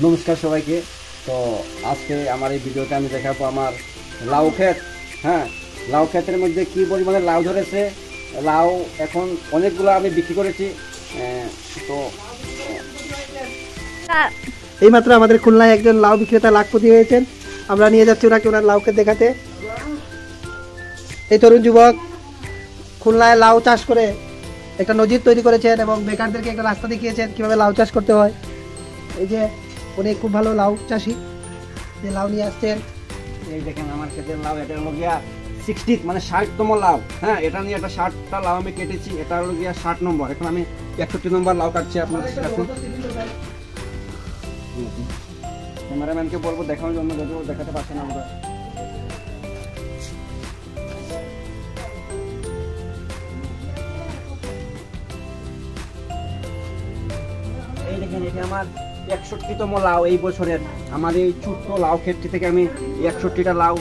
নমস্কার সবাইকে। তো আজকে আমার এই ভিডিওতে আমি দেখাবো আমার লাউ ক্ষেত। হ্যাঁ, লাউ ক্ষেতের মধ্যে কি পরিমাণে লাউ ধরেছে। লাউ এখন অনেকগুলো আমি বিক্রি করেছি। তো এইমাত্র আমাদের খুলনায় একজন লাউ বিক্রেতা লাখপতি হয়েছেন। আমরা নিয়ে যাচ্ছি ওনাকে ওনার লাউ ক্ষেত দেখাতে। এই তরুণ যুবক খুলনায় লাউ চাষ করে একটা নজির তৈরি করেছেন এবং বেকারদেরকে একটা রাস্তা দেখিয়েছেন কিভাবে লাউ চাষ করতে হয়। এই যে উনি খুব ভালো লাউ চাষি, যে লাউ নিয়ে আসছেন। এই দেখেন আমার ক্ষেতের লাউ, এটা হলো গিয়া 60 মানে 60তম লাউ। হ্যাঁ, এটা নিয়ে একটা 60টা লাউ আমি কেটেছি। এটা হলো গিয়া 60 নম্বর। এখন আমি 61 নম্বর লাউ কাটছি আপনাদের কাছে। ক্যামেরাম্যানকে বলবো দেখানোর জন্য, যদিও দেখাতে পারছে না আমরা। এই দেখেন, এটা আমার 61তম লাউ এই বছরের। আমার এই ছোট্ট লাউ ক্ষেতটি থেকে আমি 61টা লাউ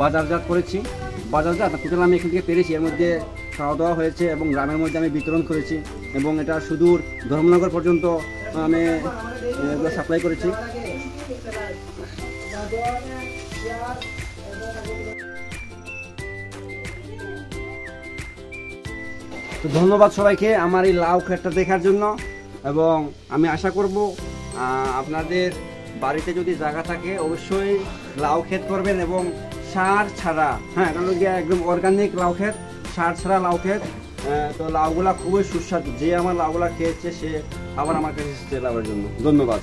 বাজারজাত করেছি। বাজারজাত টোটাল আমি এখান থেকে পেরেছি। এর মধ্যে খাওয়া দাওয়া হয়েছে এবং গ্রামের মধ্যে আমি বিতরণ করেছি এবং এটা সুদূর ধর্মনগর পর্যন্ত আমি এগুলো সাপ্লাই করেছি। তো ধন্যবাদ সবাইকে আমার এই লাউ ক্ষেতটা দেখার জন্য। এবং আমি আশা করব আপনাদের বাড়িতে যদি জায়গা থাকে অবশ্যই লাউ ক্ষেত করবেন এবং সার ছাড়া। হ্যাঁ, এটা হলো গিয়ে একদম অর্গানিক লাউ ক্ষেত, সার ছাড়া লাউ ক্ষেত। তো লাউগুলা খুবই সুস্বাদু। যে আমার লাউগুলা খেয়েছে সে আবার আমার কাছে এসেছে লাউয়ের জন্য। ধন্যবাদ।